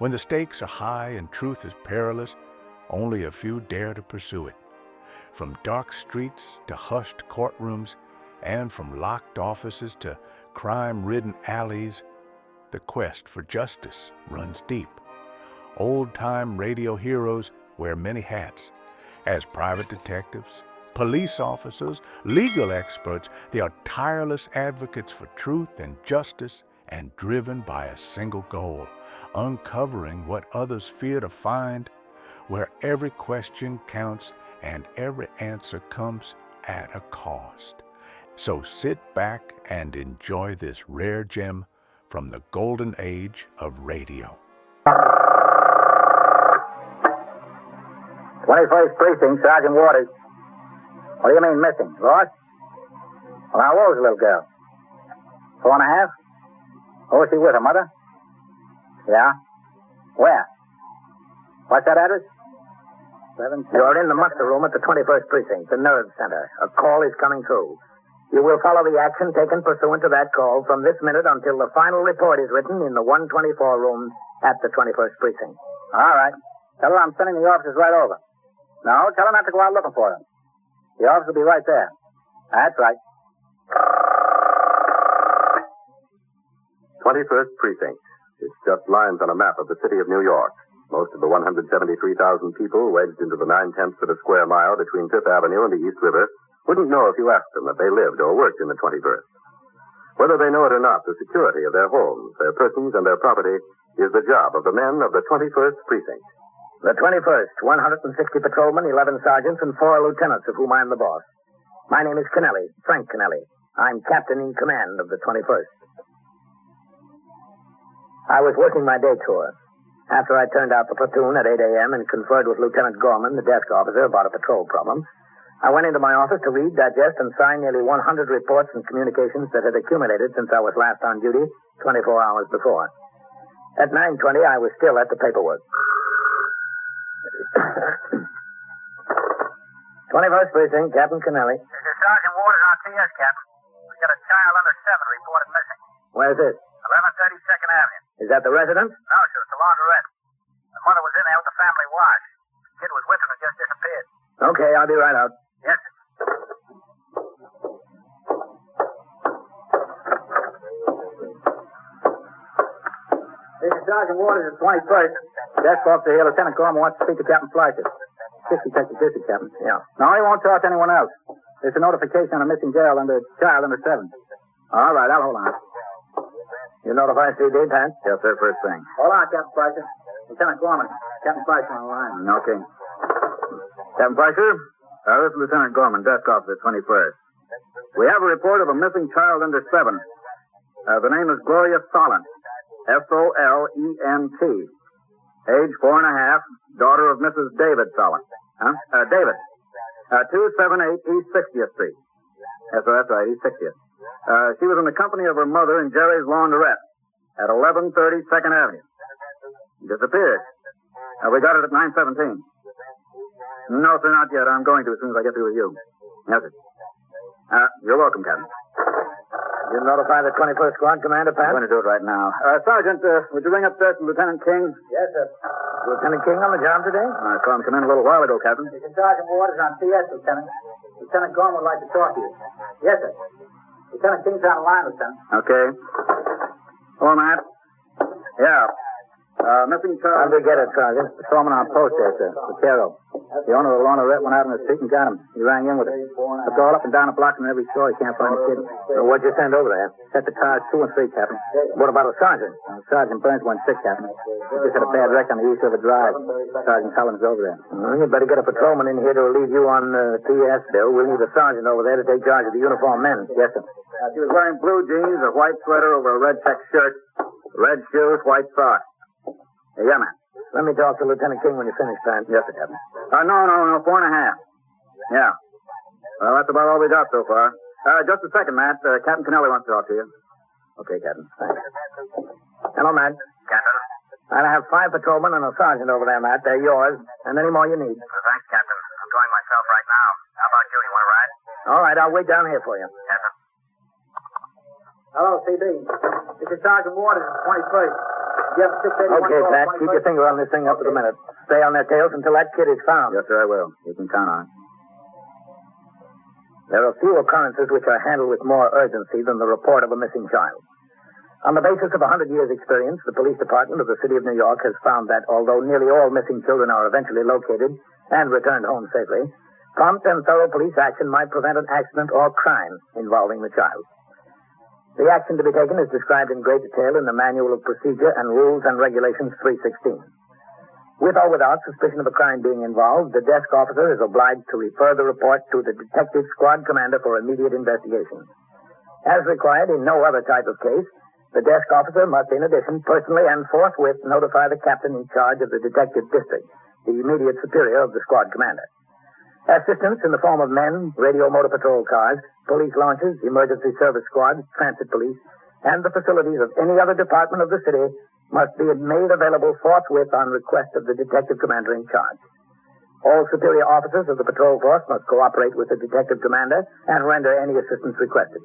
When the stakes are high and truth is perilous, only a few dare to pursue it. From dark streets to hushed courtrooms, and from locked offices to crime-ridden alleys, the quest for justice runs deep. Old-time radio heroes wear many hats. As private detectives, police officers, legal experts, they are tireless advocates for truth and justice and driven by a single goal, uncovering what others fear to find, where every question counts and every answer comes at a cost. So sit back and enjoy this rare gem from the golden age of radio. 21st Precinct, Sergeant Waters. What do you mean, missing? Lost? Well, how old is the little girl? 4.5? Who was she with, her mother? Yeah? Where? What's that address? You're in the muster room at the 21st Precinct, the nerve center. A call is coming through. You will follow the action taken pursuant to that call from this minute until the final report is written in the 124 room at the 21st Precinct. All right. Tell her I'm sending the officers right over. No, tell her not to go out looking for them. The officers will be right there. That's right. 21st Precinct. It's just lines on a map of the city of New York. Most of the 173,000 people wedged into the 9/10 of a square mile between Fifth Avenue and the East River wouldn't know if you asked them that they lived or worked in the 21st. Whether they know it or not, the security of their homes, their persons, and their property is the job of the men of the 21st Precinct. The 21st, 160 patrolmen, 11 sergeants, and 4 lieutenants, of whom I'm the boss. My name is Kennelly, Frank Kennelly. I'm captain in command of the 21st. I was working my day tour. After I turned out the platoon at 8 a.m. and conferred with Lieutenant Gorman, the desk officer, about a patrol problem, I went into my office to read, digest, and sign nearly 100 reports and communications that had accumulated since I was last on duty 24 hours before. At 9:20, I was still at the paperwork. 21st Precinct, Captain Kennelly. This is Sergeant Waters on TS, Captain. We got a child under 7 reported missing. Where's this? 1130 2nd Avenue. Is that the residence? No, sir, it's a laundrette. The mother was in there with the family wash. The kid was with her and just disappeared. Okay, I'll be right out. Yes, sir. This is Sergeant Waters at 21st. Desk officer here, Lieutenant Gorman wants to speak to Captain Fleischer. Detective District, Captain. Yeah. No, he won't talk to anyone else. It's a notification on a missing child under 7. All right, I'll hold on. You notify CD, Pat? Yes, sir, first thing. Hold on, Captain Fleischer. Lieutenant Gorman. Captain Fleischer on the line. Okay. Captain Fleischer? This is Lieutenant Gorman, desk officer, 21st. We have a report of a missing child under 7. The name is Gloria Solent. Solent. Age 4.5. Daughter of Mrs. David Solent. David. 278 East 60th Street. Yes, sir, that's right, East 60th. She was in the company of her mother in Jerry's laundrette at 1130 2nd Avenue. Disappeared. We got it at 9:17. No, sir, not yet. I'm going to as soon as I get through with you. Yes, sir. You're welcome, Captain. You notify the 21st Squad Commander, Pat? I'm going to do it right now. Sergeant, would you ring upstairs to Lieutenant King? Yes, sir. Lieutenant King on the job today? I saw him come in a little while ago, Captain. This is Sergeant Waters on CS, Lieutenant. Lieutenant Gorman would like to talk to you. Yes, sir. Lieutenant King's on the line, Lieutenant. Okay. Hello, Matt. Yeah. Missing child. How'd we get it, Sergeant? The foreman on post there, sir. Vaquero. The owner of the laundrette went out in the street and got him. He rang in with it. Looked all up and down the block and every store. He can't find the kid. So what'd you send over there? Set the cars 2 and 3, Captain. What about a sergeant? Sergeant Burns went sick, Captain. He just had a bad wreck on the East River Drive. Sergeant Collins over there. Well, you better get a patrolman in here to relieve you on TS, Bill. We'll need a sergeant over there to take charge of the uniformed men. Yes, sir. She was wearing blue jeans, a white sweater over a red check shirt, red shoes, white socks. Yeah, man. Let me talk to Lieutenant King when you finish, Pat. Yes, sir, Captain. No, 4.5. Yeah. Well, that's about all we got so far. Just a second, Matt. Captain Kennelly wants to talk to you. Okay, Captain. Thanks. Hello, Matt. Captain. I have 5 patrolmen and a sergeant over there, Matt. They're yours. And any more you need. Thanks, Captain. I'm going myself right now. How about you? You want to ride? All right, I'll wait down here for you. Yes, sir. Hello, CB. This is Sergeant Waters, 21st. Okay, Pat, keep your finger on this thing up to the minute. Stay on their tails until that kid is found. Yes, sir, I will. You can count on it. There are few occurrences which are handled with more urgency than the report of a missing child. On the basis of 100 years' experience, the police department of the city of New York has found that although nearly all missing children are eventually located and returned home safely, prompt and thorough police action might prevent an accident or crime involving the child. The action to be taken is described in great detail in the Manual of Procedure and Rules and Regulations 316. With or without suspicion of a crime being involved, the desk officer is obliged to refer the report to the detective squad commander for immediate investigation. As required in no other type of case, the desk officer must, in addition, personally and forthwith notify the captain in charge of the detective district, the immediate superior of the squad commander. Assistance in the form of men, radio motor patrol cars, police launches, emergency service squads, transit police, and the facilities of any other department of the city must be made available forthwith on request of the detective commander in charge. All superior officers of the patrol force must cooperate with the detective commander and render any assistance requested.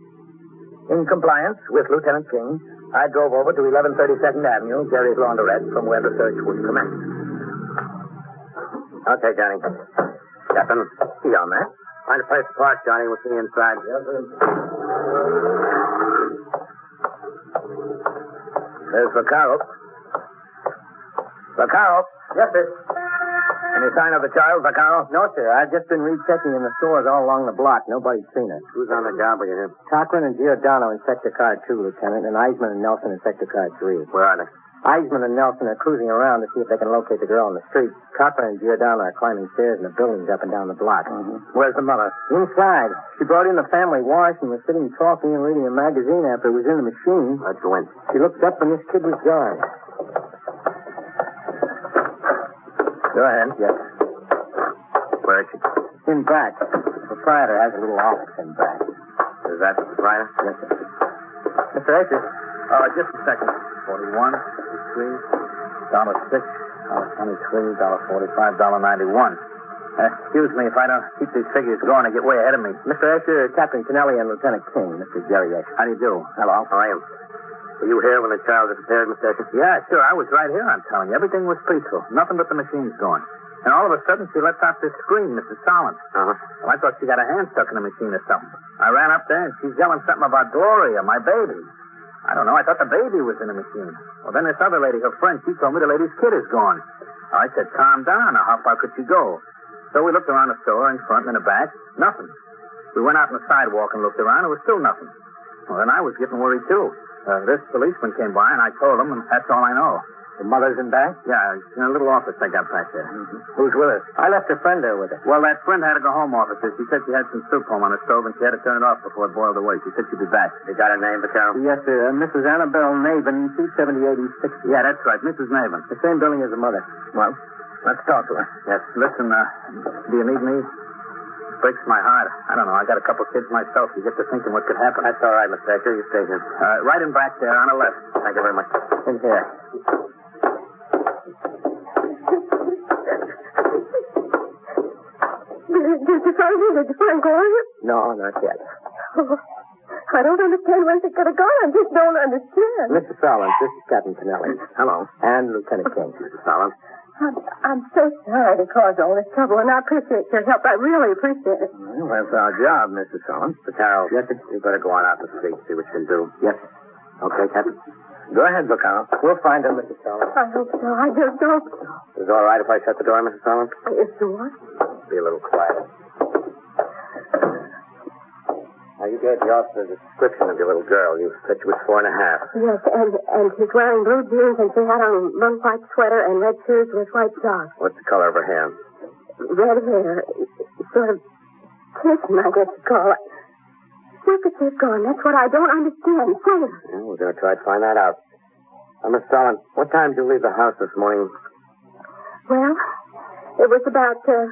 In compliance with Lieutenant King, I drove over to 1132nd Avenue, Jerry's Laundrette, from where the search would commence. Okay, Johnny. Captain. See on that. Find a place to park, Johnny. We'll see you inside. Yes, sir. There's Vaccaro. Vaccaro? Yes, sir. Any sign of the child, Vaccaro? No, sir. I've just been rechecking in the stores all along the block. Nobody's seen her. Who's on the job with you? Cochran and Giordano in Sector Car 2, Lieutenant, and Eisman and Nelson in Sector Car 3. Where are they? Eisman and Nelson are cruising around to see if they can locate the girl on the street. Cochran and Giordano are climbing stairs in the buildings up and down the block. Mm-hmm. Where's the mother? Inside. She brought in the family wash and was sitting talking and reading a magazine after it was in the machine. Let's go in. She looked up and this kid was gone. Go ahead. Yes. Where is she? In back. The proprietor has a little office in back. Is that the proprietor? Yes, sir. Mr. Akers. Just a second. 41, $63, $6, $23, $45, $91. Excuse me if I don't keep these figures going. They get way ahead of me. Mr. Asher, Captain Kennelly and Lieutenant King, Mr. Jerry Asher. How do you do? Hello. How are you? Were you here when the child disappeared, Mr. Asher? Yeah, sure. I was right here, I'm telling you. Everything was peaceful. Nothing but the machines going. And all of a sudden, she lets out this scream, Mrs. Solomon. Uh-huh. Well, I thought she got her hand stuck in the machine or something. I ran up there, and she's yelling something about Gloria, my baby. I don't know. I thought the baby was in the machine. Well, then this other lady, her friend, she told me the lady's kid is gone. I said, calm down. Now, how far could she go? So we looked around the store, in front and in the back. Nothing. We went out on the sidewalk and looked around. It was still nothing. Well, then I was getting worried, too. This policeman came by, and I told him, and that's all I know. The mother's in back? Yeah, in a little office I got back there. Mm-hmm. Who's with her? I left a friend there with her. Well, that friend had to go home, officer. She said she had some soup home on the stove, and she had to turn it off before it boiled away. She said she'd be back. You got her name, Vaccaro? Yes, sir. Mrs. Annabelle Navin, 270-80-60. Yeah, that's right. Mrs. Navin. The same building as the mother. Well, let's talk to her. Yes. Listen, do you need me? Breaks my heart. I don't know. I got a couple kids myself. You get to thinking what could happen. That's all right, Mr. Asher. You stay here. Right in back there on the left. Thank you very much. In here. Did you find her? Did you find Gloria? No, not yet. Oh, I don't understand where she could have gone. I just don't understand. Mr. Solomon, this is Captain Kennelly. Hello. And Lieutenant King. Mr. Solomon. I'm so sorry to cause all this trouble, and I appreciate your help. I really appreciate it. Well, that's our job, Mr. Solomon. Vaccaro. Yes, sir. You better go on out the street, see what you can do. Yes. Okay, Captain? Go ahead, Vaccaro. We'll find him, Mr. Solomon. I hope so. I just hope so. Is it all right if I shut the door, Mrs. Solomon? It's the what? Be a little quieter. Now, you gave the officer a description of your little girl. You said she was 4 1/2. Yes, and she's wearing blue jeans, and she had on a little white sweater and red shoes with white socks. What's the color of her hair? Red hair. Sort of kissing, I guess you call it. Where could she have gone? That's what I don't understand. Say it. Yeah, we're going to try to find that out. Miss Solomon, what time did you leave the house this morning? Well, it was about, it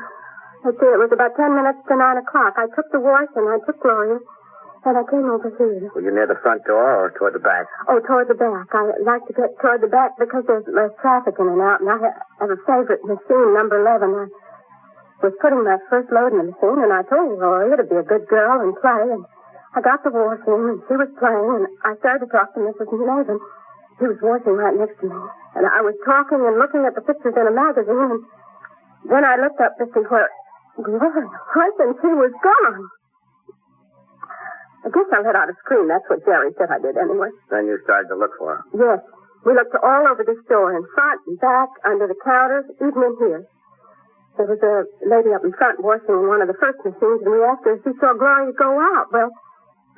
was about 10 minutes to 9 o'clock. I took the wash and I took Gloria, and I came over here. Were you near the front door or toward the back? Oh, toward the back. I like to get toward the back because there's less traffic in and out, and I have a favorite machine, number 11. I was putting my first load in the machine, and I told Gloria to be a good girl and play, and I got the wash in, and she was playing, and I started to talk to Mrs. Nathan. He was washing right next to me. And I was talking and looking at the pictures in a magazine, and then I looked up to see where Gloria was, and she was gone. I guess I let out a scream. That's what Jerry said I did anyway. Then you started to look for her. Yes. We looked all over the store, in front and back, under the counters, even in here. There was a lady up in front washing in one of the first machines, and we asked her if she saw Gloria go out. Well,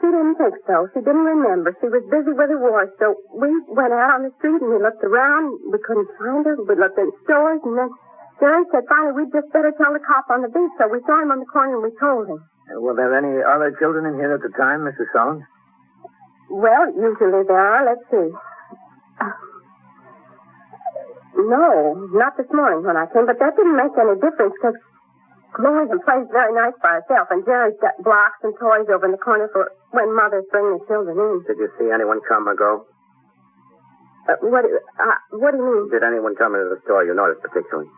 she didn't think so. She didn't remember. She was busy with her wash. So we went out on the street, and we looked around. We couldn't find her. We looked in stores, and then Jerry said, finally, we'd just better tell the cop on the beat. So we saw him on the corner, and we told him. Were there any other children in here at the time, Mrs. Solon? Well, usually there are. Let's see. No, not this morning when I came, but that didn't make any difference because Gloria plays very nice by herself, and Jerry's got blocks and toys over in the corner for when mothers bring the children in. Did you see anyone come or go? What do you mean? Did anyone come into the store you noticed particularly?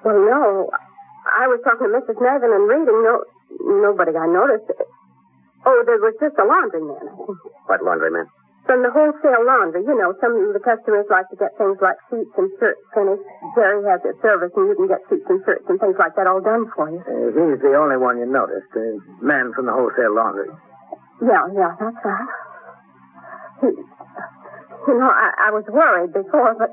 Well, no. I was talking to Mrs. Nevin and reading. Nobody I noticed. Oh, there was just a laundryman, I think. What laundryman? From the wholesale laundry. You know, some of the customers like to get things like sheets and shirts finished. Jerry has a service, and you can get sheets and shirts and things like that all done for you. He's the only one you noticed, the man from the wholesale laundry. Yeah, that's right. I was worried before, but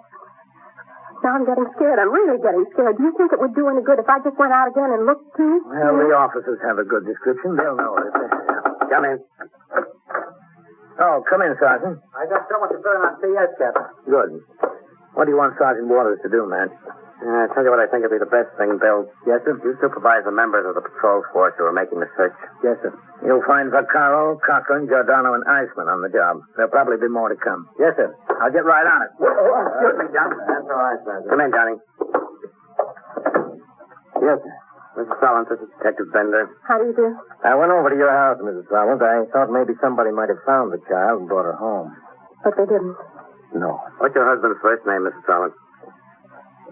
now I'm getting scared. I'm really getting scared. Do you think it would do any good if I just went out again and looked too? Well, the officers have a good description. They'll know it. Come in. Oh, come in, Sergeant. I got someone to burn on CS, Captain. Good. What do you want Sergeant Waters to do, man? I tell you what I think would be the best thing, Bill. Yes, sir? You supervise the members of the patrol force who are making the search. Yes, sir. You'll find Vaccaro, Cochran, Giordano, and Eisman on the job. There'll probably be more to come. Yes, sir. I'll get right on it. Excuse me, John. That's all right, Sergeant. Come in, Johnny. Yes, sir. Mrs. Solon, this is Detective Bender. How do you do? I went over to your house, Mrs. Solon. I thought maybe somebody might have found the child and brought her home. But they didn't. No. What's your husband's first name, Mrs. Solon?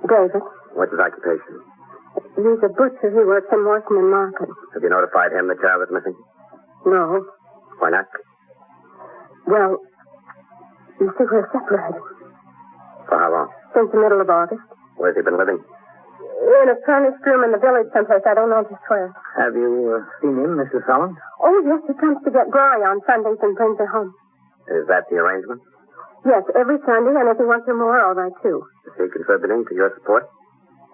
David. What's his occupation? He's a butcher. He works in Washington Market. Have you notified him the child is missing? No. Why not? Well, you see, we're separated. For how long? Since the middle of August. Where's he been living? In a furnished room in the village someplace. I don't know just where. Have you seen him, Mrs. Solon? Oh, yes, he comes to get Gloria on Sundays and brings her home. Is that the arrangement? Yes, every Sunday, and if he wants her more, all right, too. Is he contributing to your support?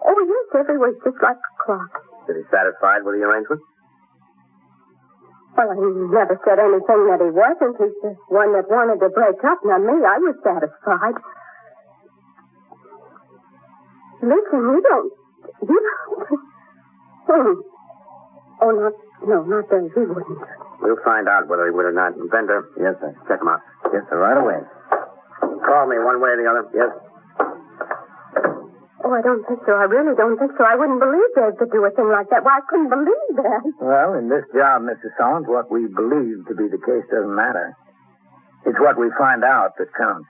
Oh, yes, every week, just like a clock. Is he satisfied with the arrangement? Well, he never said anything that he wasn't. He's the one that wanted to break up. Now, me, I was satisfied. Listen, you don't... not Dave. He wouldn't. We'll find out whether he would or not. Bender. Yes, sir. Check him out. Yes, sir, right away. Call me one way or the other. Yes. Oh, I don't think so. I really don't think so. I wouldn't believe Dave could do a thing like that. Why, I couldn't believe that. Well, in this job, Mrs. Solon, what we believe to be the case doesn't matter. It's what we find out that counts.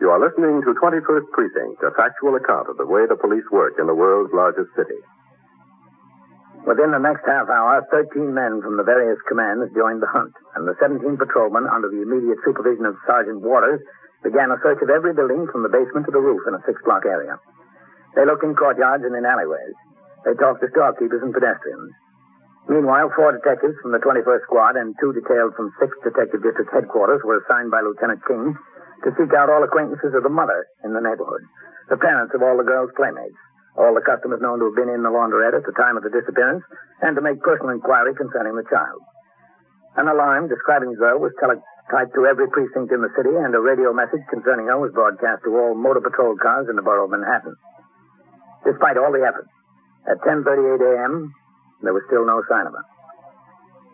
You are listening to 21st Precinct, a factual account of the way the police work in the world's largest city. Within the next half hour, 13 men from the various commands joined the hunt, and the 17 patrolmen, under the immediate supervision of Sergeant Waters, began a search of every building from the basement to the roof in a 6-block area. They looked in courtyards and in alleyways. They talked to storekeepers and pedestrians. Meanwhile, 4 detectives from the 21st Squad and 2 detailed from 6th Detective District Headquarters were assigned by Lieutenant King to seek out all acquaintances of the mother in the neighborhood, the parents of all the girls' playmates, all the customers known to have been in the laundrette at the time of the disappearance, and to make personal inquiry concerning the child. An alarm describing the girl was teletyped to every precinct in the city, and a radio message concerning her was broadcast to all motor patrol cars in the borough of Manhattan. Despite all the effort, at 10:38 a.m., there was still no sign of her.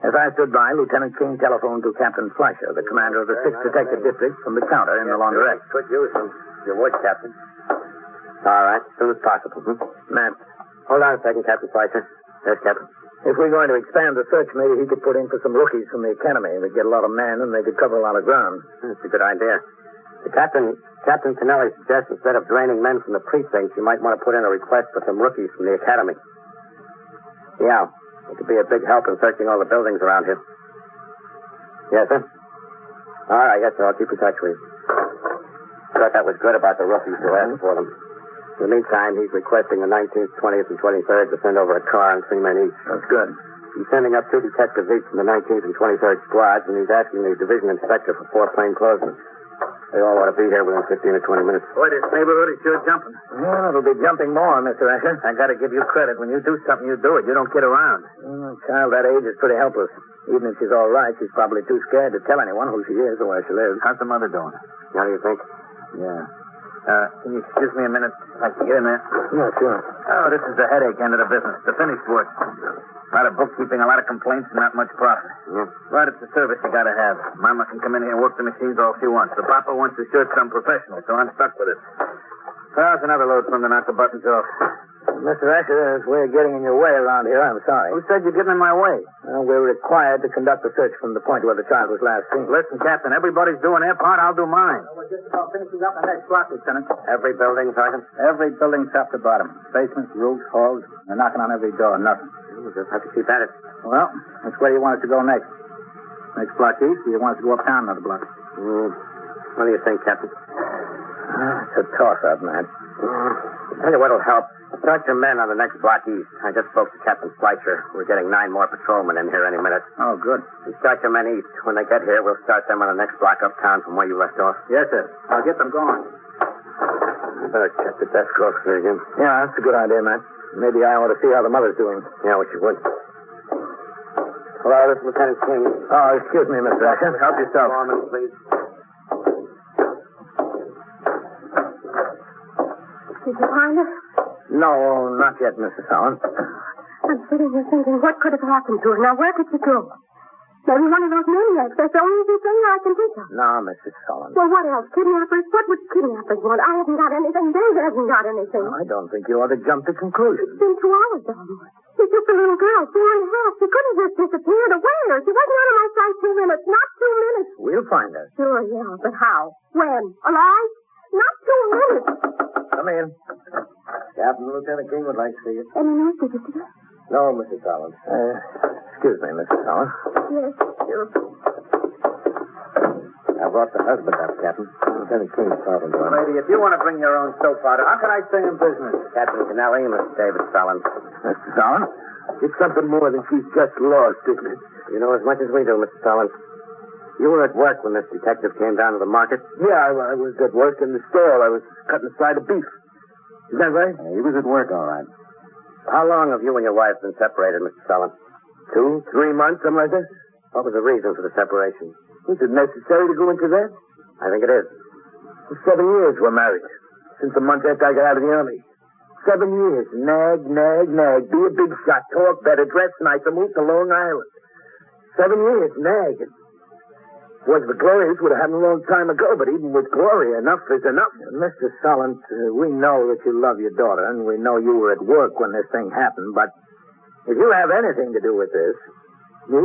As I stood by, Lieutenant King telephoned to Captain Fleischer, the commander of the 6th Detective District, from the counter in the laundrette. Could use some. Your wood, Captain. All right, as soon as possible. Matt, Hold on a second, Captain Fleischer. Yes, Captain. if we're going to expand the search, maybe he could put in for some rookies from the academy. They'd get a lot of men, and they could cover a lot of ground. That's a good idea. Captain Kennelly suggests instead of draining men from the precincts, you might want to put in a request for some rookies from the academy. Yeah, it could be a big help in searching all the buildings around here. Yes, sir? All right, yes, sir. I'll keep in touch with you. Thought that was good about the rookies who asked for them. In the meantime, he's requesting the 19th, 20th, and 23rd to send over a car and 3 men each. That's good. He's sending up 2 detectives each from the 19th and 23rd squads, and he's asking the division inspector for 4 plainclothesmen. They all ought to be here within 15 or 20 minutes. Boy, this neighborhood is sure jumping. Yeah, it'll be jumping more, Mr. Asher. I got to give you credit. When you do something, you do it. You don't kid around. A child that age is pretty helpless. Even if she's all right, she's probably too scared to tell anyone who she is or where she lives. How's the mother doing? How do you think? Yeah. Can you excuse me a minute? I can get in there. Yeah, sure. Oh, this is the headache end of the business. The finished work. A lot of bookkeeping, a lot of complaints, and not much profit. Yeah. But it's a service you gotta have. Mama can come in here and work the machines all she wants. The papa wants to shoot some professional, so I'm stuck with it. There's another load for him to knock the buttons off. Mr. Asher, we're getting in your way around here. I'm sorry. Who said you're getting in my way? We're required to conduct a search from the point where the child was last seen. Listen, Captain, everybody's doing their part. I'll do mine. We're just about finishing up the next block, Lieutenant. Every building, Sergeant? Every building top to bottom. Basements, roofs, halls. They're knocking on every door. Nothing. We'll just have to keep at it. Well, which way do you want us to go next? Next block east, or you want us to go uptown another block? What do you think, Captain? It's a toss-up, man. Tell you what'll help. Start your men on the next block east. I just spoke to Captain Fleischer. We're getting 9 more patrolmen in here any minute. Oh, good. You start your men east. When they get here, we'll start them on the next block uptown from where you left off. Yes, sir. I'll get them going. You better check the desk close here again. Yeah, that's a good idea, man. Maybe I ought to see how the mother's doing. Yeah, what you would. Hello, this is Lieutenant King. Oh, excuse me, Mr. Asher. Help yourself. Foreman, please. Did you find her? No, not yet, Mrs. Allen. I'm sitting here thinking, what could have happened to her? Now, where could she go? Maybe one of those maniacs. That's the only thing I can think of. No, Mrs. Sullivan. Well, what else? Kidnappers? What would kidnappers want? I haven't got anything. Dave hasn't got anything. I don't think you ought to jump to conclusions. It's been 2 hours almost. She took the little girl, 4.5. She couldn't have just disappeared away. She wasn't out of my sight 2 minutes. Not 2 minutes. We'll find her. Sure, yeah. But how? When? Alive? Not 2 minutes. Come in. Captain Lieutenant King would like to see you. Any news, did you see her? No, Mrs. Allen. Excuse me, Mrs. Allen. Yes, sure. I brought the husband up, Captain. Lieutenant King's talking to him. Lady, if you want to bring your own soap powder, how can I stay in business? Captain Kennelly, Mr. David Sullivan. Mrs. Allen, it's something more than she's just lost, isn't it? You know as much as we do, Mr. Sullivan. You were at work when this detective came down to the market? Yeah, I was at work in the store. I was cutting a side of beef. Is that right? He was at work, all right. How long have you and your wife been separated, Mr. Sullivan? 2, 3 months, something like that. What was the reason for the separation? Is it necessary to go into that? I think it is. For 7 years we're married. Since the month after I got out of the Army. 7 years. Nag, nag, nag. Be a big shot. Talk better. Dress nicer. Move to Long Island. 7 years. Nag. Was the glorious would have happened a long time ago, but even with Gloria, enough is enough. Mr. Solent, we know that you love your daughter, and we know you were at work when this thing happened, but if you have anything to do with this, me?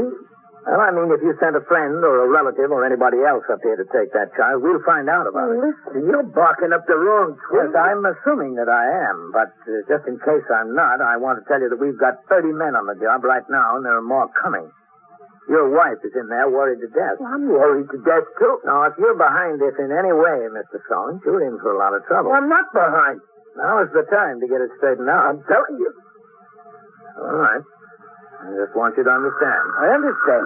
Well, I mean, if you sent a friend or a relative or anybody else up here to take that child, we'll find out about it. Listen, you're barking up the wrong tree. Yes, I'm assuming that I am, but just in case I'm not, I want to tell you that we've got 30 men on the job right now, and there are more coming. Your wife is in there worried to death. Well, I'm worried to death, too. Now, if you're behind this in any way, Mr. Solent, you're in for a lot of trouble. Well, I'm not behind. Now is the time to get it straightened out. I'm telling you. All right. I just want you to understand. I understand.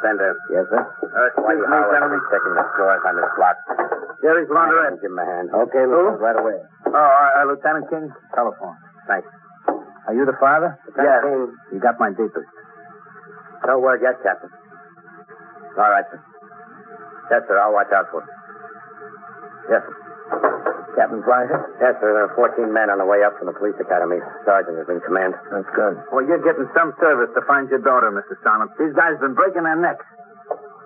Fender. Yes, sir? Whitey Howard will be checking the floors on this block. Jerry's laundrette. Give him a hand. Okay, Lieutenant, right away. Oh, Lieutenant King, telephone. Thanks. Are you the father? Yes. You got my deepest. No word yet, Captain. All right, sir. Yes, sir. I'll watch out for it. Yes, sir. Captain Fleischer? Yes, sir. There are 14 men on the way up from the police academy. Sergeant is in command. That's good. Well, you're getting some service to find your daughter, Mr. Solomon. These guys have been breaking their necks.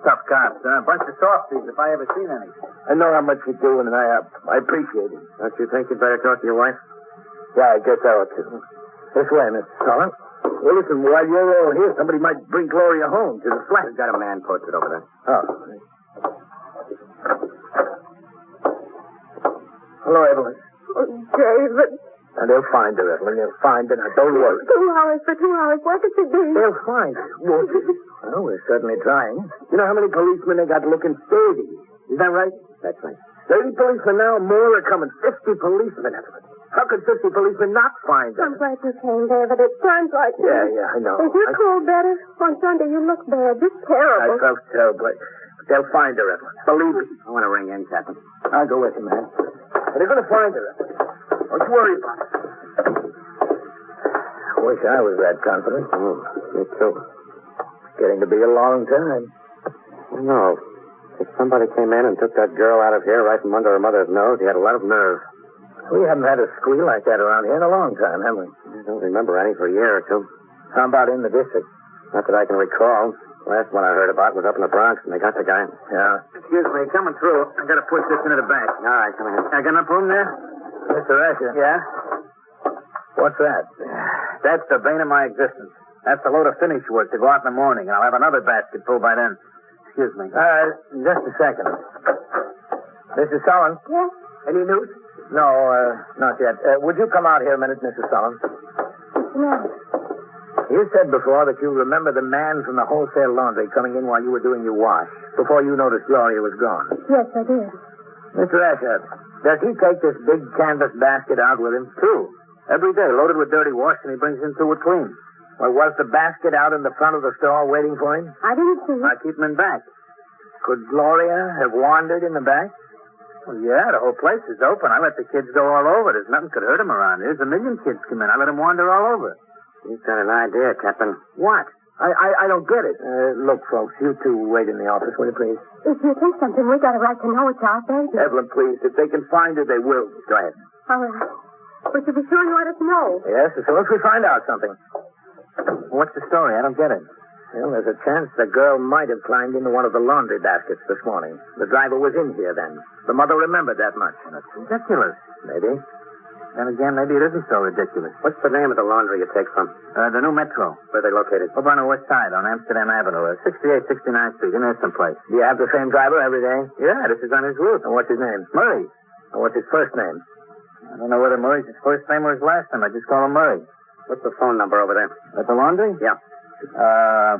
Tough cops. A bunch of softies, if I ever seen any. I know how much you do, and I appreciate it. Don't you think you'd better talk to your wife? Yeah, I guess I ought to. This way, Mr. Solomon. Well, listen, while you're all here, somebody might bring Gloria home to the flat. We've got a man posted over there. Oh. Hello, Evelyn. Oh, David. And they'll find her, Evelyn. They'll find her. Now, don't worry. 2 hours for 2 hours. Where could she be? They'll find her, won't they? Well, we're certainly trying. You know how many policemen they got looking sturdy? Is that right? That's right. 30 policemen now, more are coming. 50 policemen. How could 50 policemen not find I'm them? glad you came, David. It sounds like... Yeah, I know. Is your cold better? On Sunday, you look bad. Just I terrible. felt terrible. They'll find her, Evelyn. Believe me. I want to ring in, Captain. I'll go with you, man. But they're going to find her, Evelyn. Don't you worry about it. I wish I was that confident. Me too. Getting to be a long time. No. If somebody came in and took that girl out of here right from under her mother's nose, he had a lot of nerve. We haven't had a squeal like that around here in a long time, have we? I don't remember any for a year or two. How about in the district? Not that I can recall. Last one I heard about was up in the Bronx, and they got the guy. Yeah. Excuse me, coming through. I got to push this into the bank. All right, come in. I got enough room there? Mr. Asher. Yeah? What's that? That's the bane of my existence. That's a load of finish work to go out in the morning, and I'll have another basket full by then. Excuse me. Just a second. Mrs. Sullen? Yes? Any news? No, not yet. Would you come out here a minute, Mrs. Sullen? No. You said before that you remember the man from the wholesale laundry coming in while you were doing your wash, before you noticed Gloria was gone. Yes, I did. Mr. Asher, does he take this big canvas basket out with him? Two. Every day, loaded with dirty wash, and he brings in two with clean. Well, was the basket out in the front of the store waiting for him? I didn't see it. I keep him in back. Could Gloria have wandered in the back? Well, yeah, the whole place is open. I let the kids go all over. There's nothing could hurt them around here. There's a million kids come in. I let them wander all over. You've got an idea, Captain. What? I don't get it. Look, folks, you two wait in the office, will you, please? If you think something, we got a right to know it's our baby. Evelyn, please. If they can find her, they will. Go ahead. All right. But you be sure you let us know. Yes, as soon as we find out something. What's the story? I don't get it. Well, there's a chance the girl might have climbed into one of the laundry baskets this morning. The driver was in here then. The mother remembered that much. That's ridiculous. Maybe. Then again, maybe it isn't so ridiculous. What's the name of the laundry you take from? The new Metro. Where are they located? Over on the west side, on Amsterdam Avenue. 68, 69th Street. In there someplace. Do you have the same driver every day? Yeah, this is on his route. And what's his name? Murray. And what's his first name? I don't know whether Murray's his first name or his last name. I just call him Murray. What's the phone number over there? At the laundry? Yeah.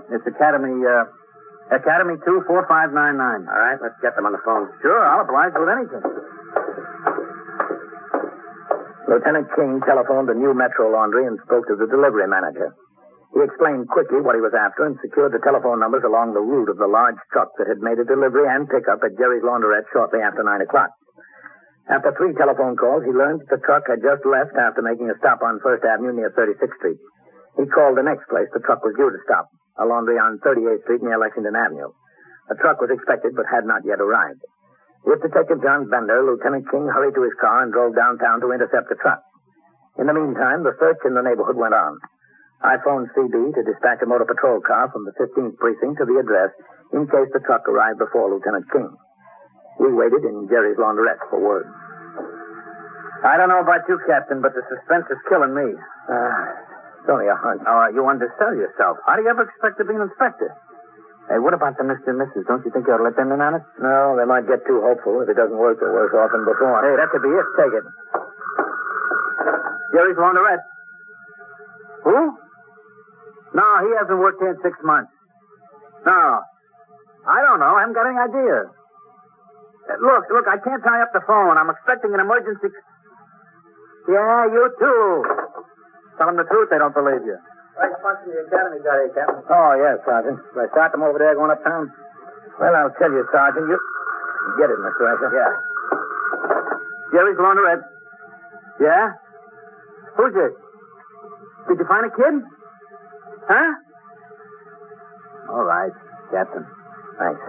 It's Academy 24599. All right, let's get them on the phone. Sure, I'll oblige with anything. Lieutenant King telephoned the new Metro laundry and spoke to the delivery manager. He explained quickly what he was after and secured the telephone numbers along the route of the large truck that had made a delivery and pickup at Jerry's Laundrette shortly after 9 o'clock. After 3 telephone calls, he learned that the truck had just left after making a stop on 1st Avenue near 36th Street. He called the next place the truck was due to stop, a laundry on 38th Street near Lexington Avenue. The truck was expected but had not yet arrived. With Detective John Bender, Lieutenant King hurried to his car and drove downtown to intercept the truck. In the meantime, the search in the neighborhood went on. I phoned CB to dispatch a motor patrol car from the 15th precinct to the address in case the truck arrived before Lieutenant King. We waited in Jerry's Laundrette for word. I don't know about you, Captain, but the suspense is killing me. It's only a hunch. Oh, you undersell yourself. How do you ever expect to be an inspector? Hey, what about the Mr. and Mrs.? Don't you think you ought to let them in on it? No, they might get too hopeful. If it doesn't work, they're worse off than before. Hey, that could be it. Take it. Jerry's Laundrette. Who? No, he hasn't worked here in 6 months. No. I don't know. I haven't got any idea. Look, I can't tie up the phone. I'm expecting an emergency. Yeah, you too. Tell them the truth, they don't believe you. Right front from the academy got here, Captain. Oh, yes, Sergeant. Should I start them over there going uptown? Well, I'll tell you, Sergeant. You get it, Mr. Asher. Yeah. Jerry's Laundrette. Yeah? Who's it? Did you find a kid? Huh? All right, Captain. Thanks.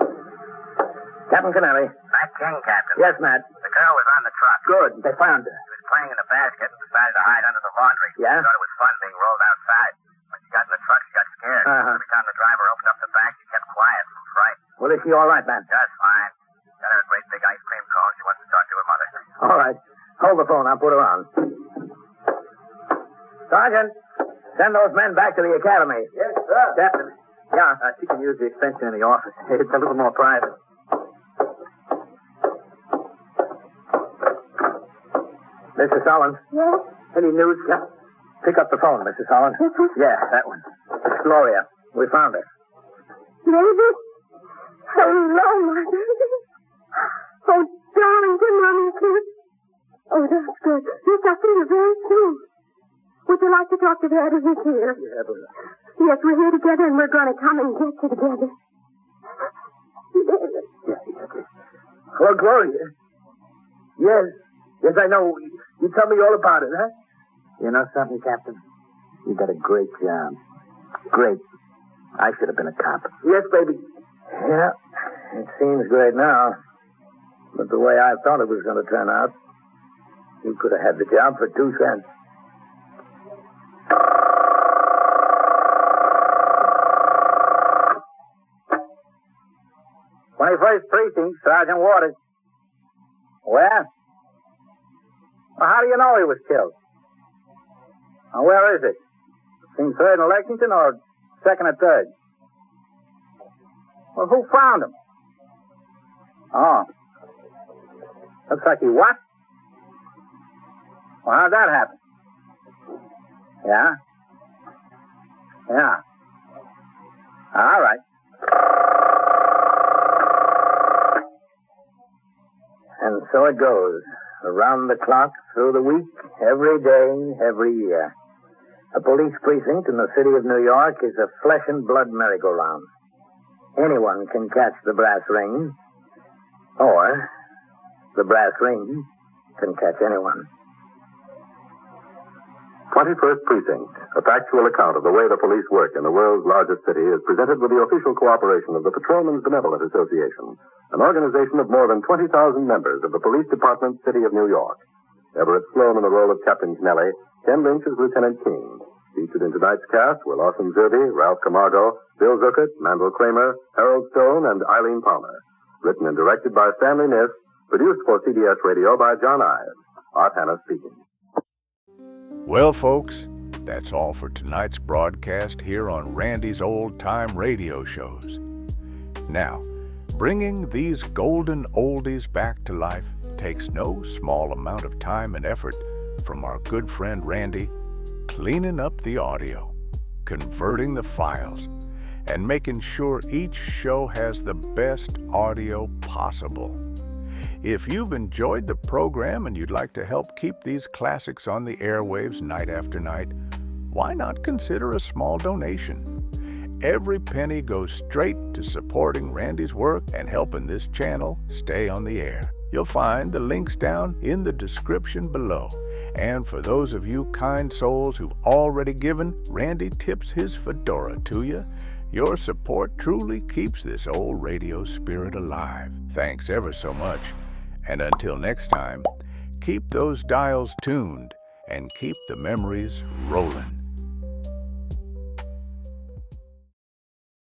Captain Canelli. Matt King, Captain. Yes, Matt. The girl was on the truck. Good. They found her. She was playing in the basket and decided to hide under the laundry. Yeah? She thought it was fun being rolled outside. When she got in the truck, she got scared. Uh-huh. Every time the driver opened up the back, she kept quiet from fright. Well, is she all right, Matt? Just fine. Got her a great big ice cream cone. She wants to talk to her mother. All right. Hold the phone. I'll put her on. Sergeant, send those men back to the academy. Yes, sir. Captain. Yeah. She can use the extension in the office. It's a little more private. Mrs. Hollins. Yes? Any news? Yeah. Pick up the phone, Mrs. Hollins. Yeah, that one. It's Gloria. We found her. Baby? Hello, my baby. Oh, darling, give Mommy a kiss. Oh, that's good. Yes, I'll see you very soon. Would you like to talk to Daddy? He's here. Yeah, but... Yes, we're here together, and we're going to come and get you together. David. Oh, Gloria. Yes. Yes, I know. You tell me all about it, huh? You know something, Captain? You did a great job. Great. I should have been a cop. Yes, baby. Yeah, it seems great now. But the way I thought it was going to turn out, you could have had the job for 2 cents. '21st Precinct, Sergeant Waters. Where? Well, how do you know he was killed? Now, where is it? Between 3rd and Lexington or 2nd and 3rd? Well, who found him? Oh. Looks like he what? Well, how'd that happen? Yeah? Yeah. All right. And so it goes. Around the clock, through the week, every day, every year. A police precinct in the city of New York is a flesh and blood merry-go-round. Anyone can catch the brass ring, or the brass ring can catch anyone. 21st Precinct, a factual account of the way the police work in the world's largest city, is presented with the official cooperation of the Patrolmen's Benevolent Association, an organization of more than 20,000 members of the Police Department, City of New York. Everett Sloan in the role of Captain Kennelly, Ken Lynch as Lieutenant King. Featured in tonight's cast were Lawson Zerbe, Ralph Camargo, Bill Zuckert, Mandel Kramer, Harold Stone, and Eileen Palmer. Written and directed by Stanley Niss, produced for CBS Radio by John Ives. Art Hanna speaking. Well, folks, that's all for tonight's broadcast here on Randy's Old Time Radio Shows. Now, bringing these golden oldies back to life takes no small amount of time and effort from our good friend Randy, cleaning up the audio, converting the files, and making sure each show has the best audio possible. If you've enjoyed the program and you'd like to help keep these classics on the airwaves night after night, why not consider a small donation? Every penny goes straight to supporting Randy's work and helping this channel stay on the air. You'll find the links down in the description below. And for those of you kind souls who've already given, Randy tips his fedora to you. Your support truly keeps this old radio spirit alive. Thanks ever so much. And until next time, keep those dials tuned and keep the memories rolling.